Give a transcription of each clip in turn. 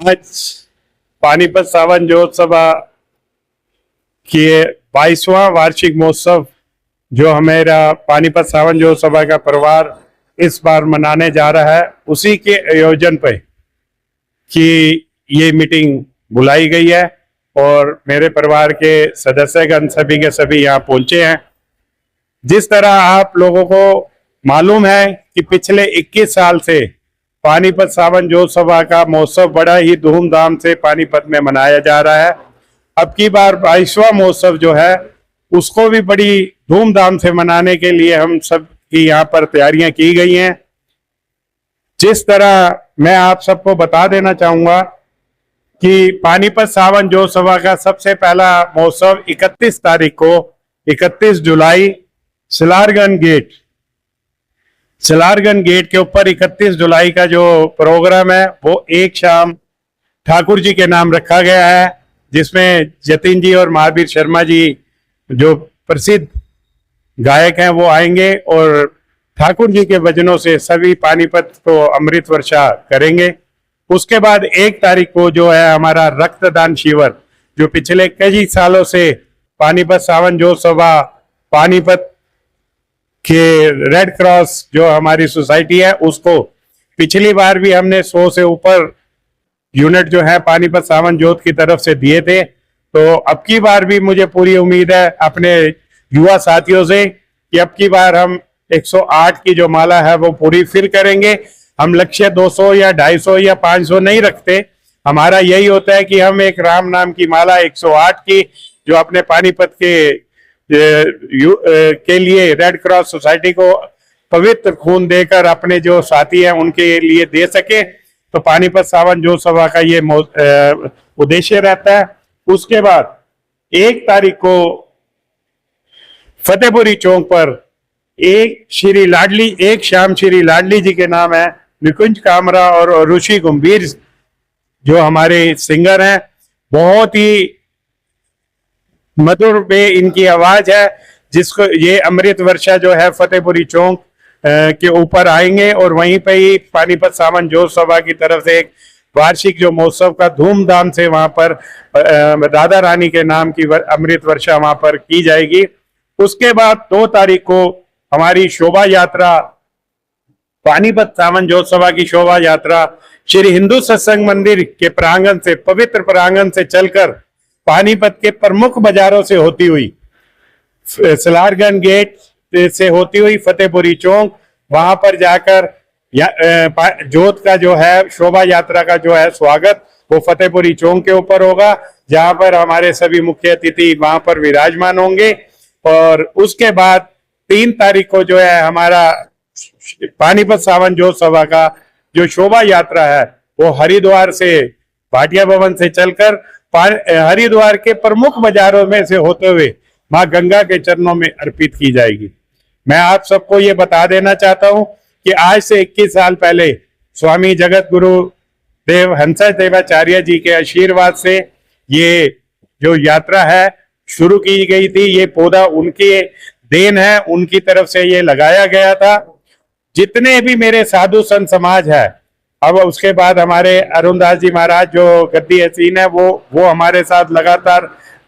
आज पानीपत सावन जयोत्सव के 22वां वार्षिक महोत्सव जो हमारा पानीपत सावन जयोत्सव का परिवार इस बार मनाने जा रहा है, उसी के आयोजन पे कि ये मीटिंग बुलाई गई है और मेरे परिवार के सदस्यगण सभी के सभी यहाँ पहुंचे हैं। जिस तरह आप लोगों को मालूम है कि पिछले 21 साल से पानीपत सावन जयोत्सव का महोत्सव बड़ा ही धूमधाम से पानीपत में मनाया जा रहा है। अब की बार 22वां महोत्सव जो है उसको भी बड़ी धूमधाम से मनाने के लिए हम सब की यहाँ पर तैयारियां की गई हैं। जिस तरह मैं आप सबको बता देना चाहूंगा कि पानीपत सावन जयोत्सव का सबसे पहला महोत्सव 31 तारीख को 31 जुलाई सिलारगंज गेट के ऊपर 31 जुलाई का जो प्रोग्राम है वो एक शाम ठाकुर जी के नाम रखा गया है, जिसमें जतिन जी और महावीर शर्मा जी जो प्रसिद्ध गायक हैं वो आएंगे और ठाकुर जी के भजनों से सभी पानीपत को अमृत वर्षा करेंगे। उसके बाद 1 तारीख को जो है हमारा रक्तदान शिविर, जो पिछले कई सालों से पानीपत सावन जयोत्सव पानीपत के रेड क्रॉस जो हमारी सोसाइटी है उसको पिछली बार भी हमने 100 से ऊपर यूनिट जो है पानीपत सावन ज्योत की तरफ से दिए थे। तो अब की बार भी मुझे पूरी उम्मीद है अपने युवा साथियों से कि अब की बार हम 108 की जो माला है वो पूरी फिर करेंगे। हम लक्ष्य 200 या 250 या 500 नहीं रखते, हमारा यही होता है कि हम एक राम नाम की माला 108 की जो अपने पानीपत के लिए रेड क्रॉस सोसाइटी को पवित्र खून देकर अपने जो साथी हैं उनके लिए दे सके, तो पानीपत सावन जयोत्सव का ये उद्देश्य रहता है। उसके बाद 1 तारीख को फतेहपुरी चौक पर एक शाम श्री लाडली जी के नाम है निकुंज कामरा और ऋषि गंभीर जो हमारे सिंगर हैं, बहुत ही मधुर पे इनकी आवाज है, जिसको ये अमृत वर्षा जो है फतेहपुरी चौक के ऊपर आएंगे और वहीं पे ही पानीपत सावन जयोत्सव की तरफ से एक वार्षिक जो महोत्सव का धूमधाम से वहां पर राधा रानी के नाम की अमृत वर्षा वहां पर की जाएगी। उसके बाद 2 तारीख को हमारी शोभा यात्रा, पानीपत सावन जयोत्सव की शोभा यात्रा श्री हिंदू सत्संग मंदिर के प्रांगण से, पवित्र प्रांगण से चलकर पानीपत के प्रमुख बाजारों से होती हुई सिलारगंज गेट से होती हुई फतेहपुरी चौक, वहां पर जाकर जोत का जो है शोभा यात्रा का जो है स्वागत वो फतेहपुरी चौक के ऊपर होगा, जहां पर हमारे सभी मुख्य अतिथि वहां पर विराजमान होंगे। और उसके बाद 3 तारीख को जो है हमारा पानीपत सावन जयोत्सव का जो शोभा यात्रा है वो हरिद्वार से भाटिया भवन से चलकर हरिद्वार के प्रमुख बाजारों में से होते हुए मां गंगा के चरणों में अर्पित की जाएगी। मैं आप सबको ये बता देना चाहता हूं कि आज से 21 साल पहले स्वामी जगत गुरु देव हंसा देवाचार्य जी के आशीर्वाद से ये जो यात्रा है शुरू की गई थी। ये पौधा उनकी देन है, उनकी तरफ से ये लगाया गया था। जितने भी मेरे साधु संत समाज है, अब उसके बाद हमारे अरुण दास जी महाराज जो गद्दी हसीन है वो हमारे साथ लगातार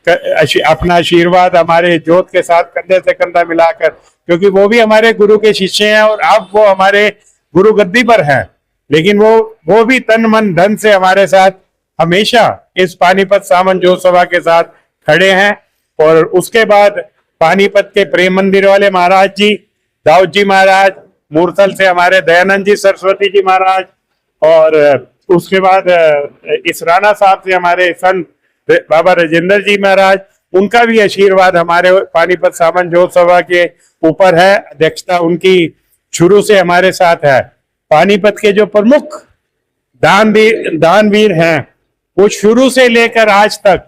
अपना आशीर्वाद हमारे जोत के साथ कंधे से कंधा मिलाकर, क्योंकि वो भी हमारे गुरु के शिष्य हैं और अब वो हमारे गुरु गद्दी पर हैं, लेकिन वो भी तन मन धन से हमारे साथ हमेशा इस पानीपत सावन जयोत्सव के साथ खड़े हैं। और उसके बाद पानीपत के प्रेम मंदिर वाले महाराज जी, दाऊद जी महाराज, मूर्थल से हमारे दयानंद जी सरस्वती जी महाराज, और उसके बाद इसराना साहब से हमारे संत बाबा राजेंद्र जी महाराज, उनका भी आशीर्वाद हमारे पानीपत सावन जयोत्सव के ऊपर है। अध्यक्षता उनकी शुरू से हमारे साथ है। पानीपत के जो प्रमुख दानवीर हैं वो शुरू से लेकर आज तक,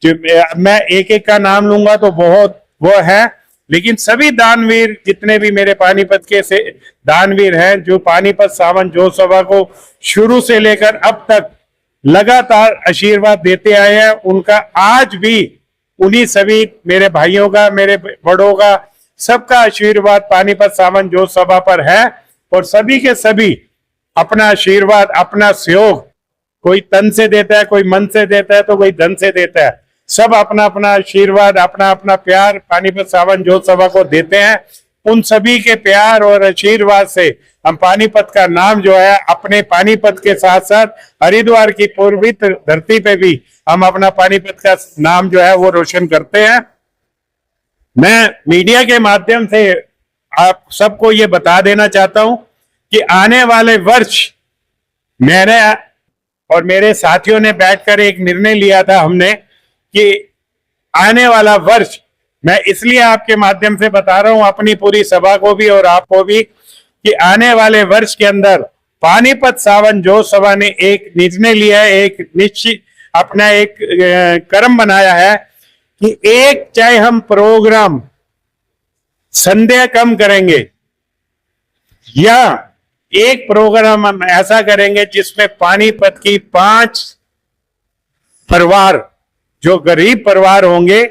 जो मैं एक एक का नाम लूंगा तो बहुत वो है, लेकिन सभी दानवीर जितने भी मेरे पानीपत के से दानवीर हैं जो पानीपत सावन जयोत्सव को शुरू से लेकर अब तक लगातार आशीर्वाद देते आए हैं, उनका आज भी उन्हीं सभी मेरे भाइयों का, मेरे बड़ों का, सबका आशीर्वाद पानीपत सावन जयोत्सव पर है। और सभी के सभी अपना आशीर्वाद, अपना सहयोग कोई तन से देता है, कोई मन से देता है, तो कोई धन से देता है। सब अपना अपना आशीर्वाद, अपना अपना प्यार पानीपत सावन जोत सभा को देते हैं। उन सभी के प्यार और आशीर्वाद से हम पानीपत का नाम जो है अपने पानीपत के साथ साथ हरिद्वार की पवित्र धरती पे भी हम अपना पानीपत का नाम जो है वो रोशन करते हैं। मैं मीडिया के माध्यम से आप सबको ये बता देना चाहता हूं कि आने वाले वर्ष मेरे और मेरे साथियों ने बैठकर एक निर्णय लिया था हमने कि आने वाला वर्ष, मैं इसलिए आपके माध्यम से बता रहा हूं अपनी पूरी सभा को भी और आपको भी, कि आने वाले वर्ष के अंदर पानीपत सावन जोत सभा ने एक निर्णय लिया है, एक निश्चित अपना एक कर्म बनाया है कि एक चाहे हम प्रोग्राम संध्या कम करेंगे या एक प्रोग्राम हम ऐसा करेंगे जिसमें पानीपत की 5 परिवार, जो गरीब परिवार होंगे,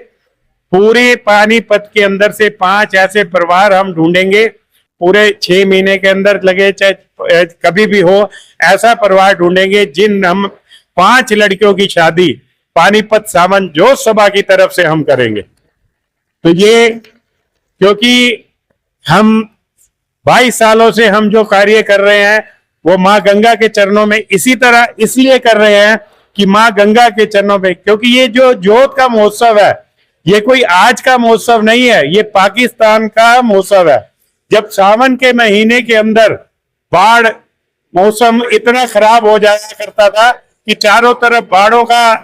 पूरे पानीपत के अंदर से 5 ऐसे परिवार हम ढूंढेंगे, पूरे 6 महीने के अंदर लगे चाहे कभी भी हो, ऐसा परिवार ढूंढेंगे जिन हम 5 लड़कियों की शादी पानीपत सावन जोत सभा की तरफ से हम करेंगे। तो ये क्योंकि हम 22 सालों से हम जो कार्य कर रहे हैं वो माँ गंगा के चरणों में इसी तरह इसलिए कर रहे हैं कि माँ गंगा के चरणों में, क्योंकि ये जो जोत का महोत्सव है ये कोई आज का महोत्सव नहीं है, ये पाकिस्तान का महोत्सव है। जब सावन के महीने के अंदर बाढ़ मौसम इतना खराब हो जाया करता था कि चारों तरफ बाढ़ों का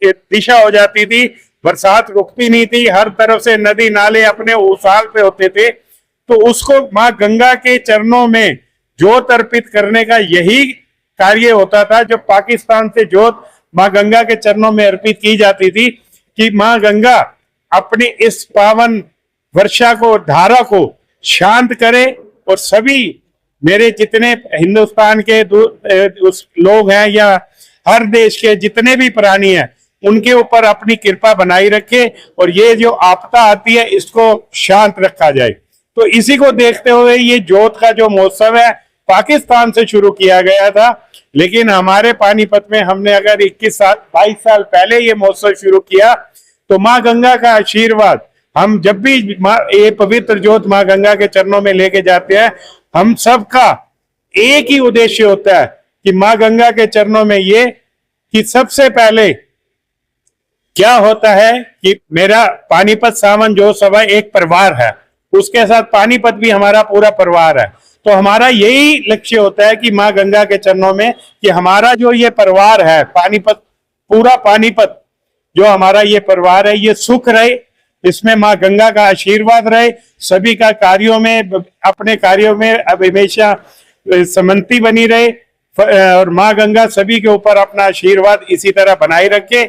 दिशा हो जाती थी, बरसात रुकती नहीं थी, हर तरफ से नदी नाले अपने उछाल पे होते थे, तो उसको माँ गंगा के चरणों में जोत अर्पित करने का यही कार्य होता था। जब पाकिस्तान से जोत माँ गंगा के चरणों में अर्पित की जाती थी कि माँ गंगा अपनी इस पावन वर्षा को, धारा को शांत करे और सभी मेरे जितने हिंदुस्तान के उस लोग हैं या हर देश के जितने भी प्राणी हैं उनके ऊपर अपनी कृपा बनाई रखे और ये जो आपदा आती है इसको शांत रखा जाए। तो इसी को देखते हुए ये जोत का जो महोत्सव है पाकिस्तान से शुरू किया गया था, लेकिन हमारे पानीपत में हमने अगर 22 साल पहले ये महोत्सव शुरू किया तो माँ गंगा का आशीर्वाद, हम जब भी ये पवित्र जोत माँ गंगा के चरणों में लेके जाते हैं, हम सबका एक ही उद्देश्य होता है कि माँ गंगा के चरणों में ये कि सबसे पहले क्या होता है कि मेरा पानीपत सावन जोत सभा एक परिवार है, उसके साथ पानीपत भी हमारा पूरा परिवार है। तो हमारा यही लक्ष्य होता है कि माँ गंगा के चरणों में कि हमारा जो ये परिवार है पानीपत, पूरा पानीपत जो हमारा ये परिवार है ये सुख रहे, इसमें माँ गंगा का आशीर्वाद रहे, सभी का कार्यों में, अपने कार्यों में हमेशा समन्ति बनी रहे और माँ गंगा सभी के ऊपर अपना आशीर्वाद इसी तरह बनाए रखे।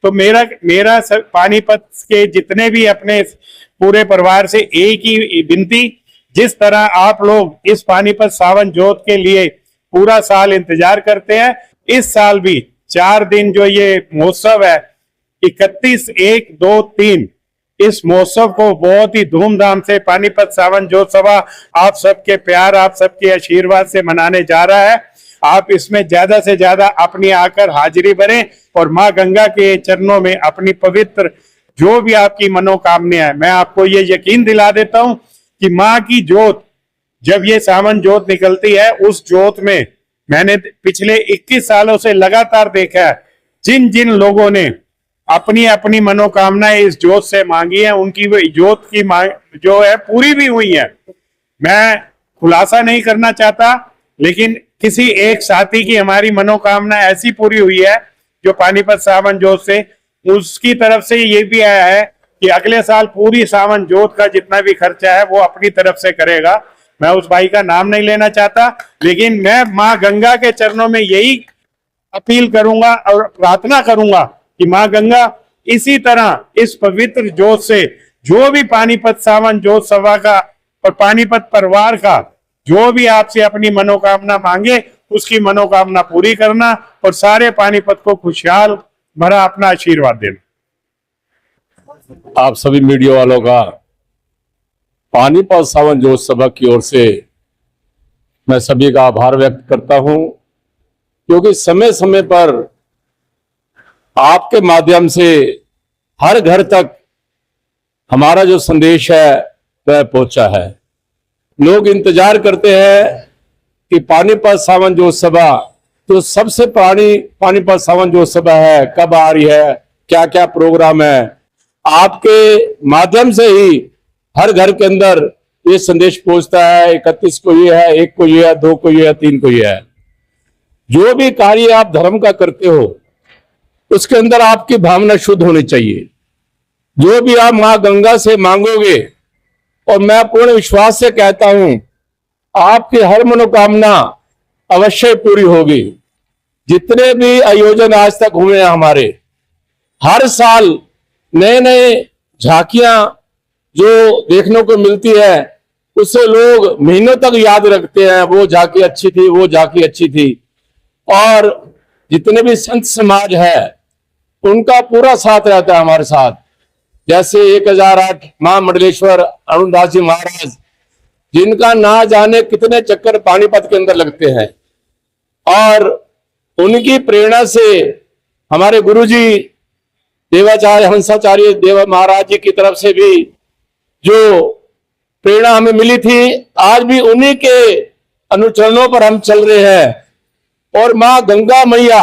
तो मेरा पानीपत के जितने भी अपने पूरे परिवार से एक ही विनती, जिस तरह आप लोग इस पानीपत सावन जोत के लिए पूरा साल इंतजार करते हैं, इस साल भी 4 दिन जो ये महोत्सव है 31, 1, 2, 3 इस महोत्सव को बहुत ही धूमधाम से पानीपत सावन जोत सभा आप सबके प्यार, आप सबके आशीर्वाद से मनाने जा रहा है। आप इसमें ज्यादा से ज्यादा अपनी आकर हाजिरी भरें और माँ गंगा के चरणों में अपनी पवित्र जो भी आपकी मनोकामना है, मैं आपको ये यकीन दिला देता हूं कि माँ की जोत जब ये सावन जोत निकलती है, उस जोत में मैंने पिछले 21 सालों से लगातार देखा है जिन जिन लोगों ने अपनी अपनी मनोकामनाएं इस जोत से मांगी है, उनकी वो जोत की मांग जो है पूरी भी हुई है। मैं खुलासा नहीं करना चाहता, लेकिन किसी एक साथी की हमारी मनोकामना ऐसी पूरी हुई है जो पानीपत सावन जोत से, उसकी तरफ से ये भी आया है कि अगले साल पूरी सावन जोत का जितना भी खर्चा है वो अपनी तरफ से करेगा। मैं उस भाई का नाम नहीं लेना चाहता, लेकिन मैं माँ गंगा के चरणों में यही अपील करूंगा और प्रार्थना करूंगा कि माँ गंगा इसी तरह इस पवित्र जोत से जो भी पानीपत सावन जोत सभा का और पानीपत परिवार का जो भी आपसे अपनी मनोकामना मांगे उसकी मनोकामना पूरी करना और सारे पानीपत को खुशहाल भरा अपना आशीर्वाद देना। आप सभी मीडिया वालों का पानीपत सावन जोत सभा की ओर से मैं सभी का आभार व्यक्त करता हूं। क्योंकि समय समय पर आपके माध्यम से हर घर तक हमारा जो संदेश है वह पहुंचा है। लोग इंतजार करते हैं कि पानीपत सावन जोत्सव जो सबसे पुरानी पानीपत सावन जोत्सव है कब आ रही है, क्या क्या प्रोग्राम है। आपके माध्यम से ही हर घर के अंदर ये संदेश पहुंचता है, 31 को ये है, 1 को ये है, 2 को ये है, 3 को ये है। जो भी कार्य आप धर्म का करते हो उसके अंदर आपकी भावना शुद्ध होनी चाहिए। जो भी आप मां गंगा से मांगोगे, और मैं पूर्ण विश्वास से कहता हूं आपकी हर मनोकामना अवश्य पूरी होगी। जितने भी आयोजन आज तक हुए हैं हमारे, हर साल नए नए झांकियां जो देखने को मिलती है उससे लोग महीनों तक याद रखते हैं, वो झांकी अच्छी थी, वो झांकी अच्छी थी। और जितने भी संत समाज है उनका पूरा साथ रहता है हमारे साथ। जैसे 1008 मां मंडलेश्वर अरुणदास जी महाराज, जिनका ना जाने कितने चक्कर पानीपत के अंदर लगते हैं, और उनकी प्रेरणा से हमारे गुरुजी देवाचार्य हंसाचार्य देव महाराज जी की तरफ से भी जो प्रेरणा हमें मिली थी, आज भी उन्हीं के अनुचरणों पर हम चल रहे हैं। और मां गंगा मैया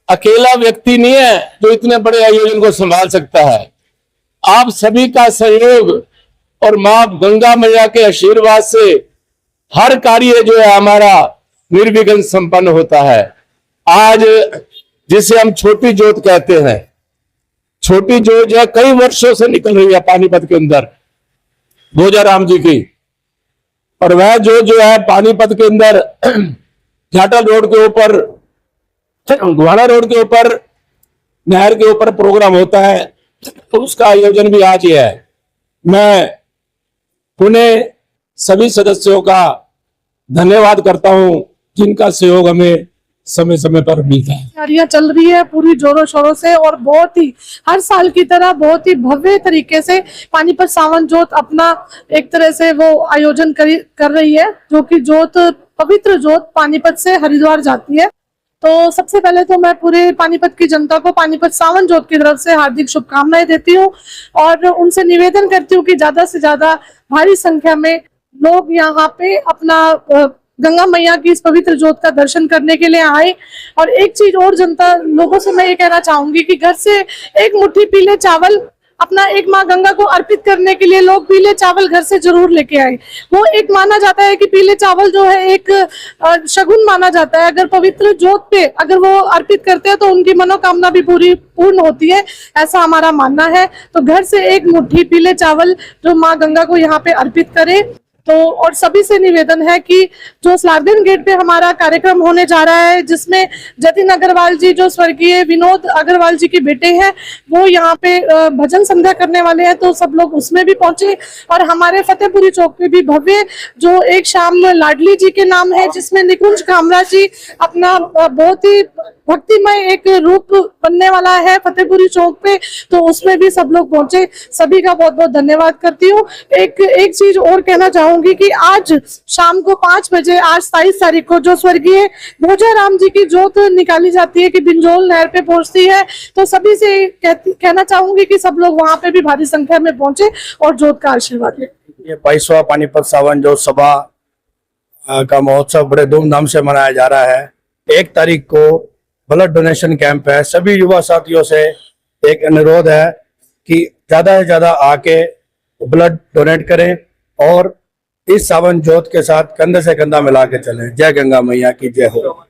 अकेला व्यक्ति नहीं है जो इतने बड़े आयोजन को संभाल सकता है। आप सभी का सहयोग और मां गंगा मैया के आशीर्वाद से हर कार्य जो है हमारा निर्विघ्न संपन्न होता है। आज जिसे हम छोटी जोत कहते हैं, छोटी जोत जो है कई वर्षों से निकल रही है पानीपत के अंदर, भोजाराम जी की। और वह जोत जो है पानीपत के अंदर घाटल रोड के ऊपर, गुहाना रोड के ऊपर, नहर के ऊपर प्रोग्राम होता है, तो उसका आयोजन भी आज ही है। मैं पुनः सभी सदस्यों का धन्यवाद करता हूं जिनका सहयोग हमें समय समय पर मिलता है। तैयारियां चल रही है पूरी जोरों शोरों से, और बहुत ही हर साल की तरह बहुत ही भव्य तरीके से पानीपत सावन जोत अपना एक तरह से वो आयोजन कर रही है, जो कि जोत पवित्र जोत पानीपत से हरिद्वार जाती है। तो सबसे पहले तो मैं पूरे पानीपत की जनता को पानीपत सावन जोत की तरफ से हार्दिक शुभकामनाएं देती हूँ, और उनसे निवेदन करती हूँ कि ज्यादा से ज्यादा भारी संख्या में लोग यहाँ पे अपना गंगा मैया की इस पवित्र जोत का दर्शन करने के लिए आए। और एक चीज और जनता लोगों से मैं ये कहना चाहूंगी कि घर से एक मुट्ठी पीले चावल अपना एक माँ गंगा को अर्पित करने के लिए लोग पीले चावल घर से जरूर लेके आए। वो एक माना जाता है कि पीले चावल जो है एक शगुन माना जाता है, अगर पवित्र जोत पे अगर वो अर्पित करते हैं तो उनकी मनोकामना भी पूर्ण होती है, ऐसा हमारा मानना है। तो घर से एक मुट्ठी पीले चावल जो माँ गंगा को यहाँ पे अर्पित करें। तो और सभी से निवेदन है कि जो स्लारगन गेट पे हमारा कार्यक्रम होने जा रहा है, जिसमें जतिन अग्रवाल जी जो स्वर्गीय विनोद अग्रवाल जी के बेटे हैं, वो यहाँ पे भजन संध्या करने वाले हैं, तो सब लोग उसमें भी पहुंचे। और हमारे फतेहपुरी चौक पे भी भव्य जो एक शाम लाडली जी के नाम है, जिसमें निकुंज कामरा जी अपना बहुत ही भक्तिमय एक रूप बनने वाला है फतेहपुरी चौक पे, तो उसमें भी सब लोग पहुंचे। सभी का बहुत बहुत धन्यवाद करती हूँ। एक चीज और कहना चाहूंगी कि आज शाम को 5 बजे, आज 27 तारीख को जो स्वर्गीय भोजाराम जी की जोत निकाली जाती है कि बिंजोल नहर पे पहुंचती है, तो सभी से कहना चाहूंगी कि सब लोग वहां पे भी भारी संख्या में पहुंचे और जोत का आशीर्वाद लें। ये 22वां पानीपत सावन जोत्सव का महोत्सव बड़े धूमधाम से मनाया जा रहा है। 1 तारीख को ब्लड डोनेशन कैंप है। सभी युवा साथियों से एक अनुरोध है कि ज्यादा से ज्यादा आके ब्लड डोनेट करें और इस सावन जोत के साथ कंधे से कंधा मिला के चलें। जय गंगा मैया की जय हो।